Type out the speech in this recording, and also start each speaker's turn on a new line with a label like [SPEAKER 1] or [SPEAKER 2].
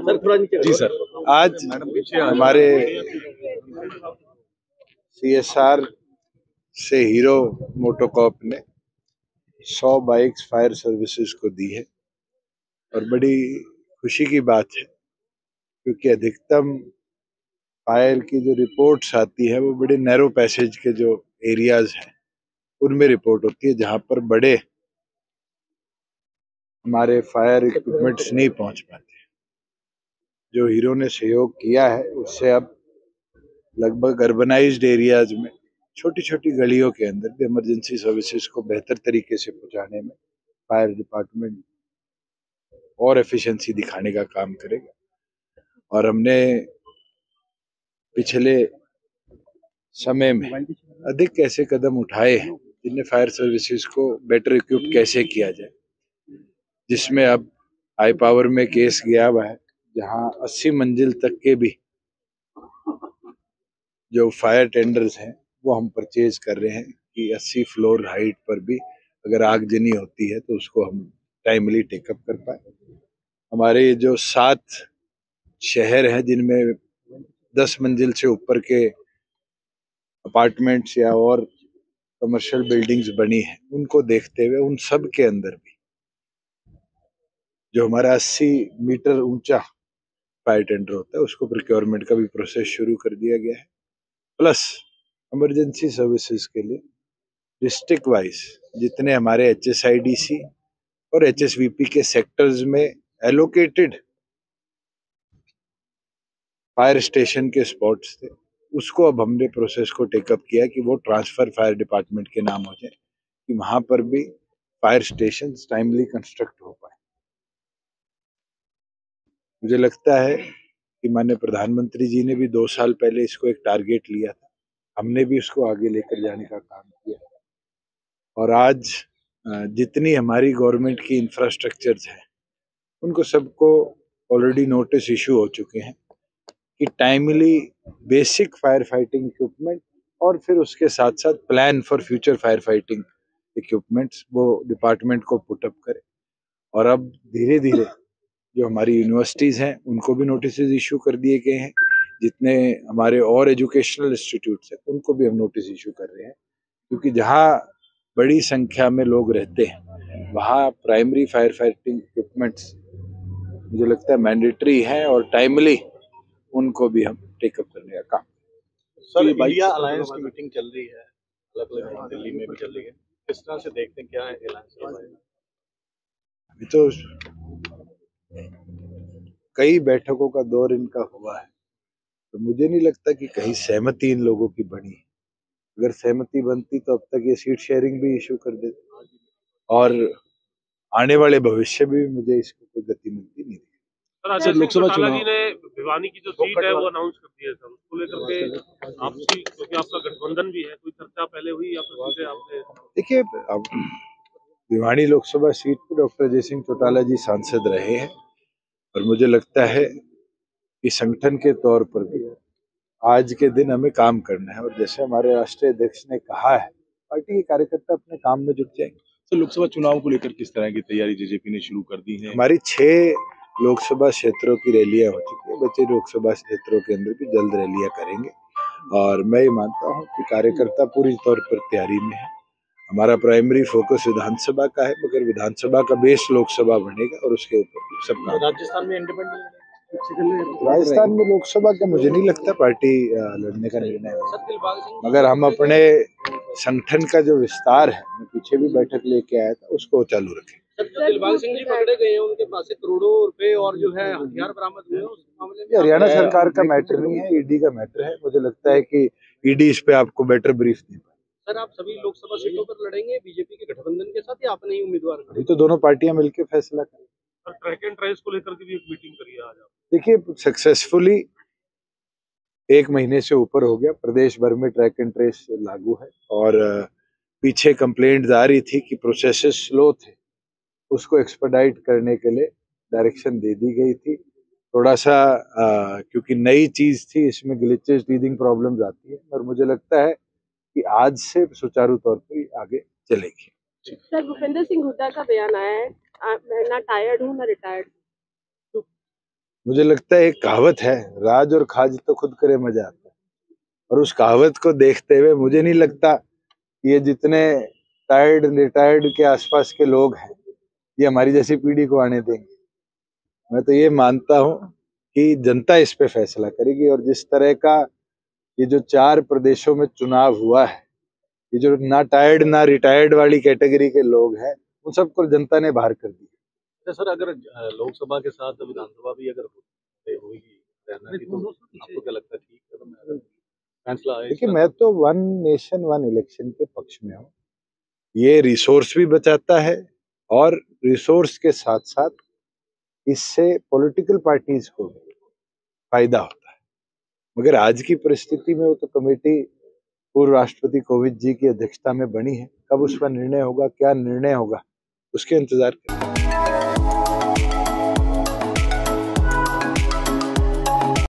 [SPEAKER 1] जी sir, आज हमारे CSR से हीरो मोटोकॉर्प ने 100 बाइक्स फायर सर्विसेज को दी है और बड़ी खुशी की बात है क्योंकि अधिकतम फायर की जो रिपोर्ट्स आती है वो बड़े नैरो पैसेज के जो एरियाज हैं उनमें रिपोर्ट होती है जहां पर बड़े हमारे फायर इक्विपमेंट्स नहीं पहुंच पाते। जो हीरो ने सहयोग किया है उससे अब लगभग अर्बनाइज्ड एरियाज में छोटी छोटी गलियों के अंदर भी इमरजेंसी सर्विसेज को बेहतर तरीके से पहुंचाने में फायर डिपार्टमेंट और एफिशिएंसी दिखाने का काम करेगा। और हमने पिछले समय में अधिक ऐसे कदम उठाए हैं जिनमें फायर सर्विसेज को बेटर इक्विप कैसे किया जाए, जिसमें अब हाई पावर में केस गया हुआ है जहां 80 मंजिल तक के भी जो फायर टेंडर्स हैं वो हम परचेज कर रहे हैं कि 80 फ्लोर हाइट पर भी अगर आगजनी होती है तो उसको हम टाइमली टेकअप कर पाए। हमारे जो 7 शहर हैं जिनमें 10 मंजिल से ऊपर के अपार्टमेंट्स या और कमर्शियल बिल्डिंग्स बनी हैं, उनको देखते हुए उन सब के अंदर भी जो हमारा 80 मीटर ऊंचा फायर टेंडर होता है उसको प्रोक्योरमेंट का भी प्रोसेस शुरू कर दिया गया है। प्लस इमरजेंसी सर्विसेज के लिए डिस्ट्रिक्ट वाइज जितने हमारे HSIDC और HSVP के सेक्टर्स में एलोकेटेड फायर स्टेशन के स्पॉट्स थे उसको अब हमने प्रोसेस को टेकअप किया कि वो ट्रांसफर फायर डिपार्टमेंट के नाम हो जाए कि वहां पर भी फायर स्टेशन टाइमली कंस्ट्रक्ट हो पाए। मुझे लगता है कि माननीय प्रधानमंत्री जी ने भी 2 साल पहले इसको एक टारगेट लिया था, हमने भी उसको आगे लेकर जाने का काम किया और आज जितनी हमारी गवर्नमेंट की इंफ्रास्ट्रक्चर्स हैं उनको सबको ऑलरेडी नोटिस इशू हो चुके हैं कि timely basic fire fighting equipment और फिर उसके साथ साथ plan for future fire fighting equipments वो डिपार्टमेंट को पुटअप करे। और अब धीरे धीरे जो हमारी यूनिवर्सिटीज़ हैं उनको भी नोटिस इशू कर दिए गए हैं, जितने हमारे और एजुकेशनल इंस्टीट्यूट्स हैं उनको भी हम नोटिस इशू कर रहे हैं क्योंकि जहाँ बड़ी संख्या में लोग रहते हैं वहाँ प्राइमरी फायर फाइटिंग इक्विपमेंट्स मुझे लगता है मैंडेटरी है और टाइमली उनको भी हम टेकअप करने का काम।
[SPEAKER 2] सर, इंडिया अलायंस की मीटिंग चल रही है, अलग-अलग दिल्ली में भी चल रही है, किस तरह से देखते हैं, क्या है अलायंस के बारे में?
[SPEAKER 1] अभी तो कई बैठकों का दौर इनका हुआ है तो मुझे नहीं लगता कि कहीं सहमति इन लोगों की बनी है। अगर सहमति बनती तो अब तक ये सीट शेयरिंग भी इशू कर देते और आने वाले भविष्य में भी मुझे इसको कोई गति मिलती नहीं।
[SPEAKER 3] सर, लोकसभा चुनाव जी ने भिवानी की जो सीट है वो अनाउंस कर दी है सर, उसको लेकर के आपसी क्योंकि आपका गठबंधन भी है, कोई चर्चा पहले हुई या फिर सीधे आपने?
[SPEAKER 1] देखिए, अब भिवानी लोकसभा सीट पर डॉक्टर अजय सिंह चौटाला जी सांसद रहे हैं और मुझे लगता है कि संगठन के तौर पर भी आज के दिन हमें काम करना है और जैसे हमारे राष्ट्रीय अध्यक्ष ने कहा है पार्टी के कार्यकर्ता अपने काम में जुट जाएंगे।
[SPEAKER 3] तो लोकसभा चुनाव को लेकर किस तरह की तैयारी जेजेपी ने शुरू कर दी है?
[SPEAKER 1] हमारी 6 लोकसभा क्षेत्रों की रैलियां हो चुकी है, बचे लोकसभा क्षेत्रों के अंदर भी जल्द रैलियां करेंगे और मैं ये मानता हूँ कि कार्यकर्ता पूरी तौर पर तैयारी में है। हमारा प्राइमरी फोकस विधानसभा का है मगर विधानसभा का बेस लोकसभा बनेगा और उसके ऊपर सब काम।
[SPEAKER 2] राजस्थान में इंडिपेंडेंट
[SPEAKER 1] राजस्थान में लोकसभा का मुझे नहीं लगता पार्टी लड़ने का निर्णय है मगर हम अपने संगठन का जो विस्तार है, मैं पीछे भी बैठक लेके आया था, उसको चालू रखें।
[SPEAKER 2] दिलबाग सिंह जी पकड़े गए हैं, उनके पास से करोड़ों रुपए और जो है हथियार बरामद हुए हैं, उस मामले में
[SPEAKER 1] हरियाणा सरकार का मैटर नहीं है, ईडी का मैटर है। मुझे लगता है कि ईडी इस पे आपको बेटर ब्रीफ दे पाए।
[SPEAKER 2] सर, आप सभी लोकसभा सीटों पर लड़ेंगे बीजेपी के गठबंधन के साथ या अपने ही उम्मीदवार?
[SPEAKER 1] अभी तो दोनों पार्टियां मिलकर फैसला करें।
[SPEAKER 3] ट्रैक एंड ट्रेस को लेकर के भी एक मीटिंग करी है आज आप?
[SPEAKER 1] देखिए, सक्सेसफुली 1 महीने से ऊपर हो गया, प्रदेश भर में ट्रैक एंड ट्रेस लागू है और पीछे कंप्लेंट आ रही थी कि प्रोसेसेस स्लो थे, उसको एक्सपेडाइट करने के लिए डायरेक्शन दे दी गई थी। थोड़ा सा क्योंकि नई चीज थी, इसमें ग्लिचेस टीथिंग प्रॉब्लम्स आती है और मुझे लगता है कि आज से सुचारू तौर पर आगे चलेगी।
[SPEAKER 4] सर, भूपेंद्र सिंह हुड्डा का बयान आया है, मैं ना टायर्ड हूँ ना रिटायर्ड।
[SPEAKER 1] मुझे लगता है एक कहावत है, राज और खाज तो खुद करे मजा आता है, और उस कहावत को देखते हुए मुझे नहीं लगता कि ये जितने टायर्ड रिटायर्ड के आसपास के लोग हैं ये हमारी जैसी पीढ़ी को आने देंगे। मैं तो ये मानता हूँ कि जनता इस पे फैसला करेगी, और जिस तरह का ये जो 4 प्रदेशों में चुनाव हुआ है, ये जो ना टायर्ड ना रिटायर्ड वाली कैटेगरी के लोग हैं उन सबको जनता ने बाहर कर दिया।
[SPEAKER 2] अच्छा सर, अगर लोकसभा के साथ विधानसभा भी अगर होगी हरियाणा की, तो आपको क्या लगता है ठीक कदम है अगर फैसला है
[SPEAKER 1] देखिए,
[SPEAKER 2] इसका?
[SPEAKER 1] मैं तो वन नेशन वन इलेक्शन के पक्ष में हूँ। ये रिसोर्स भी बचाता है, और रिसोर्स के साथ साथ इससे पॉलिटिकल पार्टीज को भी फायदा होता है। मगर आज की परिस्थिति में वो तो कमेटी पूर्व राष्ट्रपति कोविंद जी की अध्यक्षता में बनी है, कब उस पर निर्णय होगा, क्या निर्णय होगा, उसके इंतजार करें।